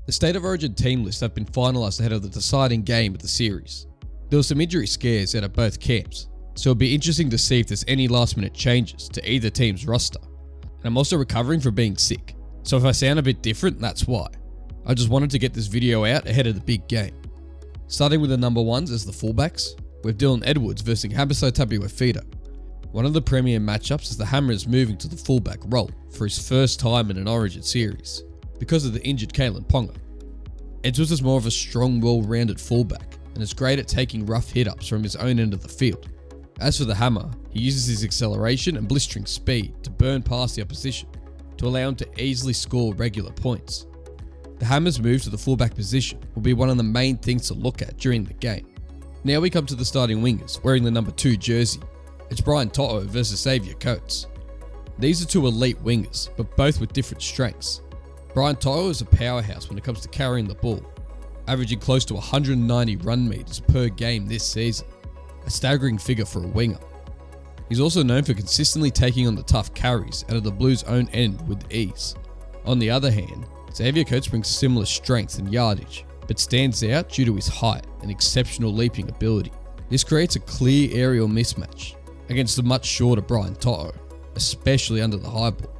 The State of Origin team lists have been finalised ahead of the deciding game of the series. There were some injury scares out of both camps, so it'll be interesting to see if there's any last minute changes to either team's roster. And I'm also recovering from being sick, so if I sound a bit different, that's why. I just wanted to get this video out ahead of the big game. Starting with the number ones as the fullbacks, we have Dylan Edwards versus Hamiso Tabuai-Fidow. One of the premier matchups as the Hammer is moving to the fullback role for his first time in an Origin series, because of the injured Kalen Ponga. Edwards is more of a strong, well-rounded fullback and is great at taking rough hit-ups from his own end of the field. As for the Hammer, he uses his acceleration and blistering speed to burn past the opposition to allow him to easily score regular points. The Hammer's move to the fullback position will be one of the main things to look at during the game. Now we come to the starting wingers wearing the number 2 jersey. It's Brian To'o versus Xavier Coates. These are two elite wingers, but both with different strengths. Brian To'o is a powerhouse when it comes to carrying the ball, averaging close to 190 run meters per game this season, a staggering figure for a winger. He's also known for consistently taking on the tough carries out of the Blues' own end with ease. On the other hand, Xavier Coates brings similar strength and yardage, but stands out due to his height and exceptional leaping ability. This creates a clear aerial mismatch against the much shorter Brian To'o, especially under the high ball.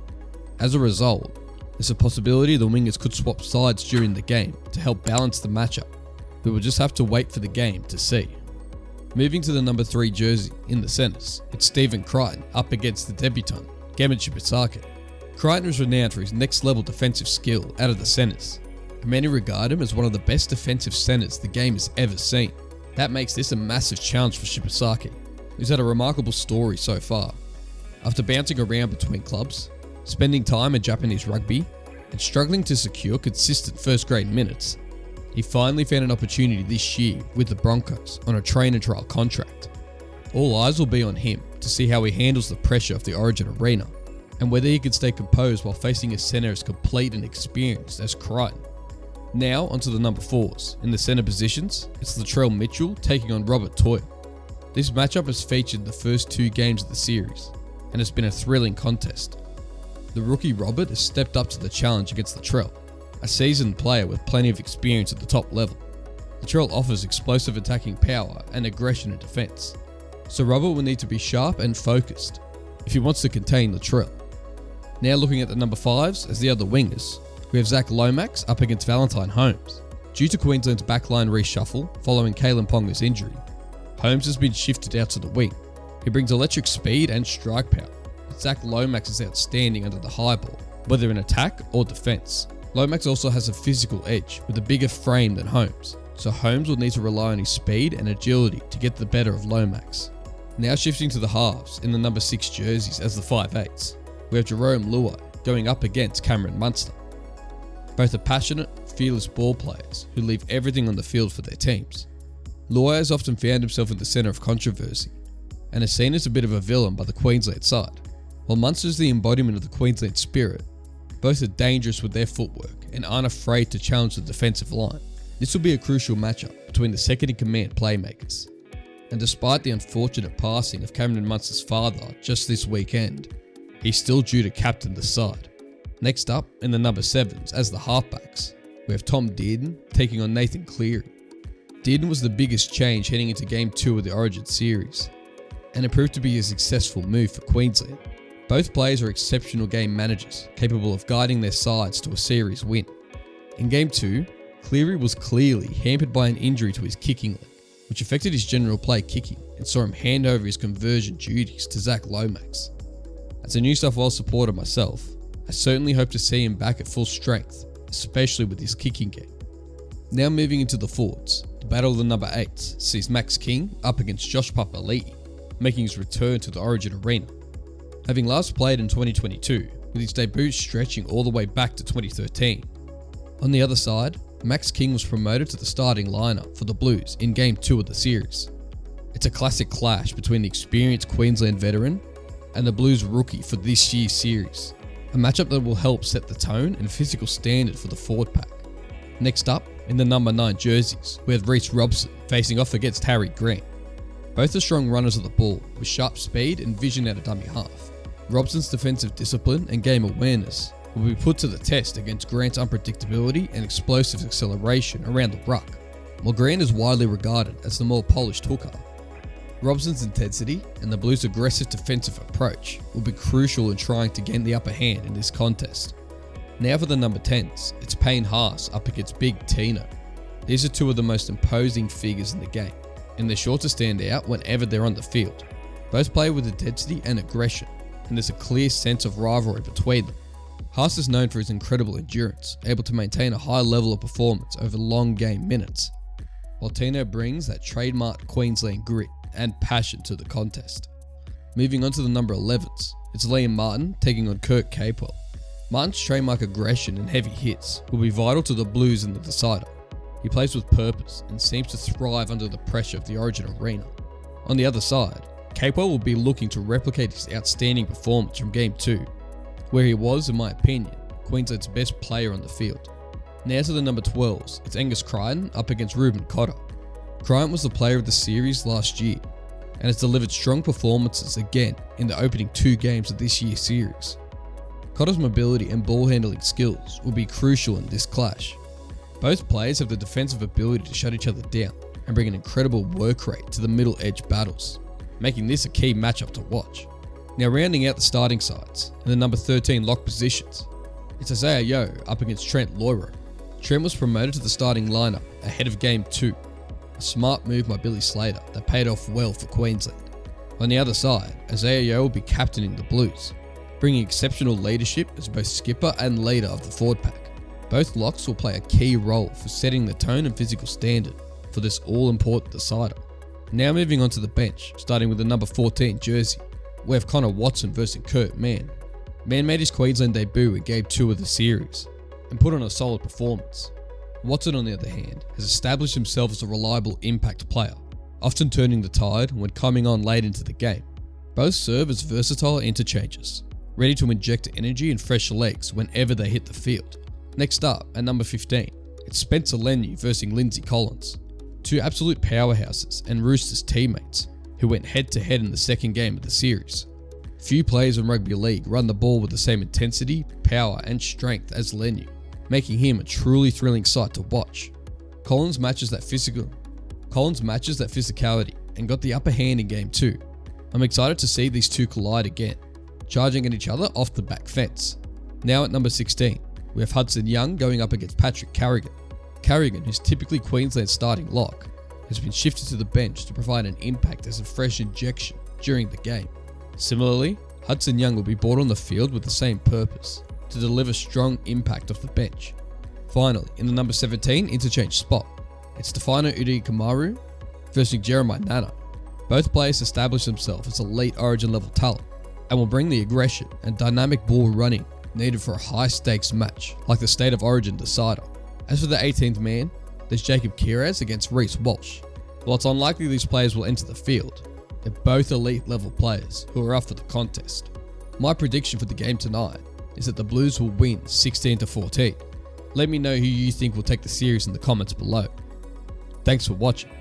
As a result, there's a possibility the wingers could swap sides during the game to help balance the matchup, but we'll just have to wait for the game to see. Moving to the number 3 jersey in the centres, it's Stephen Crichton up against the debutant, Gammon Shibasaki. Crichton is renowned for his next level defensive skill out of the centres, and many regard him as one of the best defensive centres the game has ever seen. That makes this a massive challenge for Shibasaki, who's had a remarkable story so far. After bouncing around between clubs, spending time in Japanese rugby, and struggling to secure consistent first grade minutes, he finally found an opportunity this year with the Broncos on a train and trial contract. All eyes will be on him to see how he handles the pressure of the Origin arena, and whether he can stay composed while facing a centre as complete and experienced as Crichton. Now onto the number 4s. In the centre positions, it's Latrell Mitchell taking on Robert Toyle. This matchup has featured the first 2 games of the series, and it's been a thrilling contest. The rookie Robert has stepped up to the challenge against Latrell, a seasoned player with plenty of experience at the top level. Latrell offers explosive attacking power and aggression in defence, so Robert will need to be sharp and focused if he wants to contain Latrell. Now looking at the number 5s as the other wingers, we have Zach Lomax up against Valentine Holmes. Due to Queensland's backline reshuffle following Kalen Ponga's injury, Holmes has been shifted out to the wing. He brings electric speed and strike power, but Zach Lomax is outstanding under the high ball, whether in attack or defence. Lomax also has a physical edge with a bigger frame than Holmes, so Holmes will need to rely on his speed and agility to get the better of Lomax. Now shifting to the halves in the number 6 jerseys as the 5'8s, we have Jerome Luai going up against Cameron Munster. Both are passionate, fearless ball players who leave everything on the field for their teams. Luai has often found himself in the centre of controversy and is seen as a bit of a villain by the Queensland side. While Munster is the embodiment of the Queensland spirit, both are dangerous with their footwork and aren't afraid to challenge the defensive line. This will be a crucial matchup between the second-in-command playmakers. And despite the unfortunate passing of Cameron Munster's father just this weekend, he's still due to captain the side. Next up, in the number 7s as the halfbacks, we have Tom Dearden taking on Nathan Cleary. Dearden was the biggest change heading into Game 2 of the Origin series, and it proved to be a successful move for Queensland. Both players are exceptional game managers, capable of guiding their sides to a series win. In Game 2, Cleary was clearly hampered by an injury to his kicking leg, which affected his general play kicking and saw him hand over his conversion duties to Zach Lomax. As a New South Wales supporter myself, I certainly hope to see him back at full strength, especially with his kicking game. Now moving into the forwards, the battle of the number 8s sees Max King up against Josh Papali'i, making his return to the Origin arena. Having last played in 2022, with his debut stretching all the way back to 2013. On the other side, Max King was promoted to the starting lineup for the Blues in Game 2 of the series. It's a classic clash between the experienced Queensland veteran and the Blues rookie for this year's series, a matchup that will help set the tone and physical standard for the forward pack. Next up, in the number 9 jerseys, we have Reece Robson facing off against Harry Grant. Both are strong runners of the ball with sharp speed and vision out of dummy half. Robson's defensive discipline and game awareness will be put to the test against Grant's unpredictability and explosive acceleration around the ruck, while Grant is widely regarded as the more polished hooker. Robson's intensity and the Blues' aggressive defensive approach will be crucial in trying to gain the upper hand in this contest. Now for the number 10s, it's Payne Haas up against Big Tino. These are two of the most imposing figures in the game, and they're sure to stand out whenever they're on the field. Both play with intensity and aggression, and there's a clear sense of rivalry between them. Haas is known for his incredible endurance, able to maintain a high level of performance over long game minutes, while Tino brings that trademark Queensland grit and passion to the contest. Moving on to the number 11s, it's Liam Martin taking on Kurt Capewell. Martin's trademark aggression and heavy hits will be vital to the Blues in the decider. He plays with purpose and seems to thrive under the pressure of the Origin arena. On the other side, Capewell will be looking to replicate his outstanding performance from Game 2, where he was, in my opinion, Queensland's best player on the field. Now to the number 12s, it's Angus Crichton up against Ruben Cotter. Crichton was the player of the series last year, and has delivered strong performances again in the opening 2 games of this year's series. Cotter's mobility and ball handling skills will be crucial in this clash. Both players have the defensive ability to shut each other down and bring an incredible work rate to the middle edge battles, making this a key matchup to watch. Now rounding out the starting sides, in the number 13 lock positions, it's Isaiah Yeo up against Trent Loiero. Trent was promoted to the starting lineup ahead of Game 2, a smart move by Billy Slater that paid off well for Queensland. On the other side, Isaiah Yeo will be captaining the Blues, bringing exceptional leadership as both skipper and leader of the forward pack. Both locks will play a key role for setting the tone and physical standard for this all-important decider. Now moving on to the bench, starting with the number 14 jersey, we have Connor Watson versus Kurt Mann. Mann made his Queensland debut in Game 2 of the series and put on a solid performance. Watson, on the other hand, has established himself as a reliable impact player, often turning the tide when coming on late into the game. Both serve as versatile interchanges, ready to inject energy and fresh legs whenever they hit the field. Next up, at number 15, it's Spencer Leniu versus Lindsay Collins. Two absolute powerhouses and Roosters teammates who went head to head in the second game of the series. Few players in rugby league run the ball with the same intensity, power and strength as Leniu, making him a truly thrilling sight to watch. Collins matches that physicality and got the upper hand in Game 2. I'm excited to see these two collide again, charging at each other off the back fence. Now at number 16, we have Hudson Young going up against Patrick Carrigan. Carrigan, who's typically Queensland's starting lock, has been shifted to the bench to provide an impact as a fresh injection during the game. Similarly, Hudson Young will be brought on the field with the same purpose, to deliver strong impact off the bench. Finally, in the number 17 interchange spot, it's Stefano Udiakamaru versus Jeremiah Nana. Both players establish themselves as elite Origin level talent and will bring the aggression and dynamic ball running needed for a high stakes match like the State of Origin decider. As for the 18th man, there's Jacob Kiraz against Reece Walsh. While it's unlikely these players will enter the field, they're both elite level players who are up for the contest. My prediction for the game tonight is that the Blues will win 16-14. Let me know who you think will take the series in the comments below. Thanks for watching.